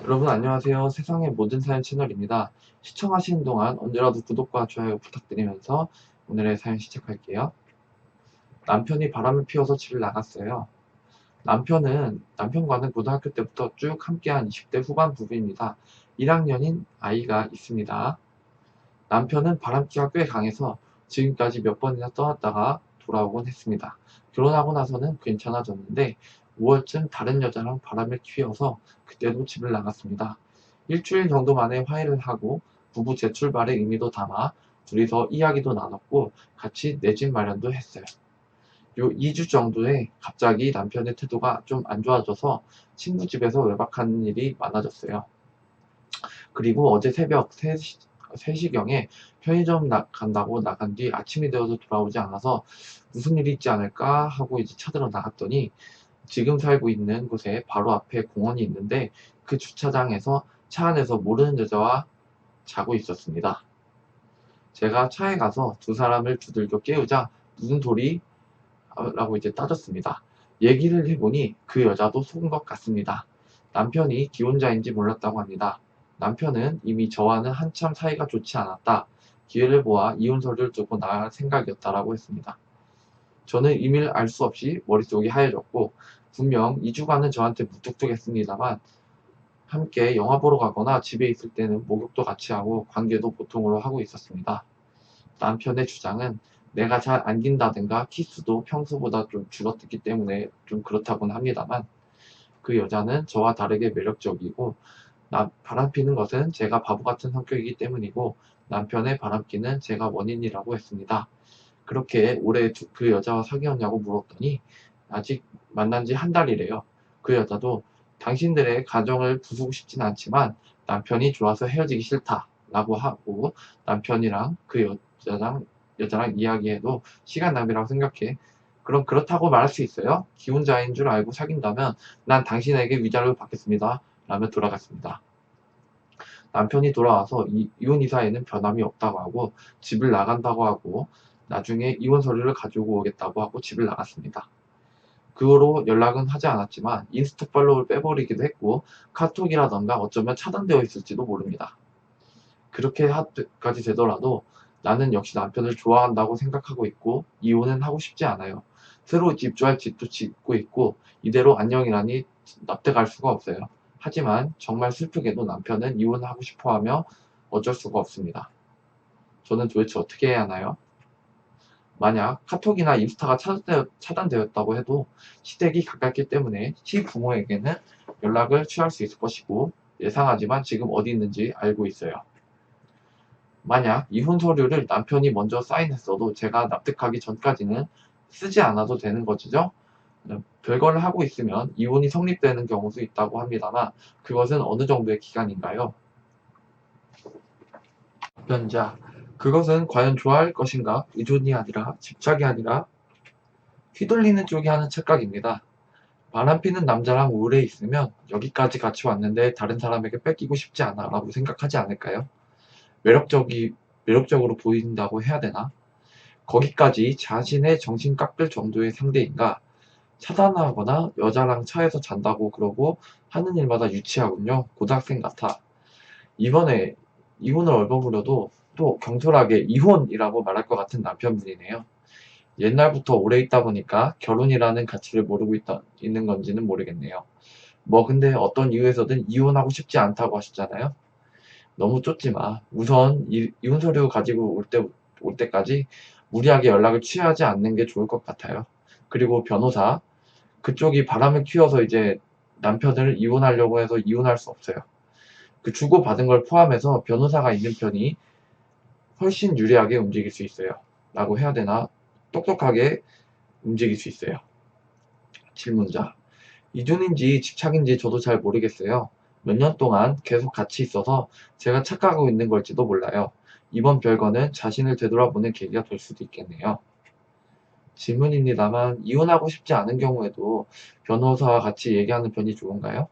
여러분 안녕하세요. 세상의 모든 사연 채널입니다. 시청하시는 동안 언제라도 구독과 좋아요 부탁드리면서 오늘의 사연 시작할게요. 남편이 바람을 피워서 집을 나갔어요. 남편과는 고등학교 때부터 쭉 함께한 20대 후반 부부입니다. 1학년인 아이가 있습니다. 남편은 바람기가 꽤 강해서 지금까지 몇 번이나 떠났다가 돌아오곤 했습니다. 결혼하고 나서는 괜찮아졌는데 5월쯤 다른 여자랑 바람을 피워서 그때도 집을 나갔습니다. 일주일 정도 만에 화해를 하고 부부 재출발의 의미도 담아 둘이서 이야기도 나눴고 같이 내 집 마련도 했어요. 요 2주 정도에 갑자기 남편의 태도가 좀 안 좋아져서 친구 집에서 외박하는 일이 많아졌어요. 그리고 어제 새벽 3시경에 편의점 간다고 나간 뒤 아침이 되어도 돌아오지 않아서 무슨 일이 있지 않을까 하고 이제 찾으러 나갔더니 지금 살고 있는 곳에 바로 앞에 공원이 있는데 그 주차장에서 차 안에서 모르는 여자와 자고 있었습니다. 제가 차에 가서 두 사람을 두들겨 깨우자 무슨 소리? 라고 이제 따졌습니다. 얘기를 해보니 그 여자도 속은 것 같습니다. 남편이 기혼자인지 몰랐다고 합니다. 남편은 이미 저와는 한참 사이가 좋지 않았다. 기회를 보아 이혼 서류를 두고 나갈 생각이었다라고 했습니다. 저는 이미를 알 수 없이 머릿속이 하얘졌고 분명 2주간은 저한테 무뚝뚝했습니다만 함께 영화 보러 가거나 집에 있을 때는 목욕도 같이 하고 관계도 보통으로 하고 있었습니다. 남편의 주장은 내가 잘 안긴다든가 키스도 평소보다 좀 줄어들기 때문에 좀 그렇다고는 합니다만 그 여자는 저와 다르게 매력적이고 바람피는 것은 제가 바보 같은 성격이기 때문이고 남편의 바람기는 제가 원인이라고 했습니다. 그렇게 올해 그 여자와 사귀었냐고 물었더니 아직 만난 지 한 달이래요. 그 여자도 당신들의 가정을 부수고 싶진 않지만 남편이 좋아서 헤어지기 싫다라고 하고 남편이랑 그 여자랑 이야기해도 시간 낭비라고 생각해. 그럼 그렇다고 말할 수 있어요? 기혼자인 줄 알고 사귄다면 난 당신에게 위자료를 받겠습니다. 라며 돌아갔습니다. 남편이 돌아와서 이혼 이사에는 변함이 없다고 하고 집을 나간다고 하고 나중에 이혼 서류를 가지고 오겠다고 하고 집을 나갔습니다. 그 후로 연락은 하지 않았지만 인스타 팔로우를 빼버리기도 했고 카톡이라던가 어쩌면 차단되어 있을지도 모릅니다. 그렇게까지 되더라도 나는 역시 남편을 좋아한다고 생각하고 있고 이혼은 하고 싶지 않아요. 새로 입주할 집도 짓고 있고 이대로 안녕이라니 납득할 수가 없어요. 하지만 정말 슬프게도 남편은 이혼하고 싶어하며 어쩔 수가 없습니다. 저는 도대체 어떻게 해야 하나요? 만약 카톡이나 인스타가 차단되었다고 해도 시댁이 가깝기 때문에 시부모에게는 연락을 취할 수 있을 것이고 예상하지만 지금 어디 있는지 알고 있어요. 만약 이혼 서류를 남편이 먼저 사인했어도 제가 납득하기 전까지는 쓰지 않아도 되는 것이죠. 별거를 하고 있으면 이혼이 성립되는 경우도 있다고 합니다만 그것은 어느 정도의 기간인가요? 답변자, 그것은 과연 좋아할 것인가? 의존이 아니라 집착이 아니라 휘둘리는 쪽이 하는 착각입니다. 바람피는 남자랑 오래 있으면 여기까지 같이 왔는데 다른 사람에게 뺏기고 싶지 않아 라고 생각하지 않을까요? 매력적으로 보인다고 해야 되나? 거기까지 자신의 정신 깎을 정도의 상대인가? 차단하거나 여자랑 차에서 잔다고 그러고 하는 일마다 유치하군요. 고등학생 같아. 이번에 이혼을 얼버무려도 또 경솔하게 이혼이라고 말할 것 같은 남편분이네요. 옛날부터 오래 있다 보니까 결혼이라는 가치를 모르고 있는 건지는 모르겠네요. 뭐 근데 어떤 이유에서든 이혼하고 싶지 않다고 하셨잖아요. 너무 쫓지 마. 우선 이혼 서류 가지고 올 때까지 무리하게 연락을 취하지 않는 게 좋을 것 같아요. 그리고 변호사, 그쪽이 바람을 피워서 이제 남편을 이혼하려고 해서 이혼할 수 없어요. 그 주고받은 걸 포함해서 변호사가 있는 편이 훨씬 유리하게 움직일 수 있어요. 라고 해야 되나? 똑똑하게 움직일 수 있어요. 질문자. 이중인지 집착인지 저도 잘 모르겠어요. 몇 년 동안 계속 같이 있어서 제가 착각하고 있는 걸지도 몰라요. 이번 별거는 자신을 되돌아보는 계기가 될 수도 있겠네요. 질문입니다만 이혼하고 싶지 않은 경우에도 변호사와 같이 얘기하는 편이 좋은가요?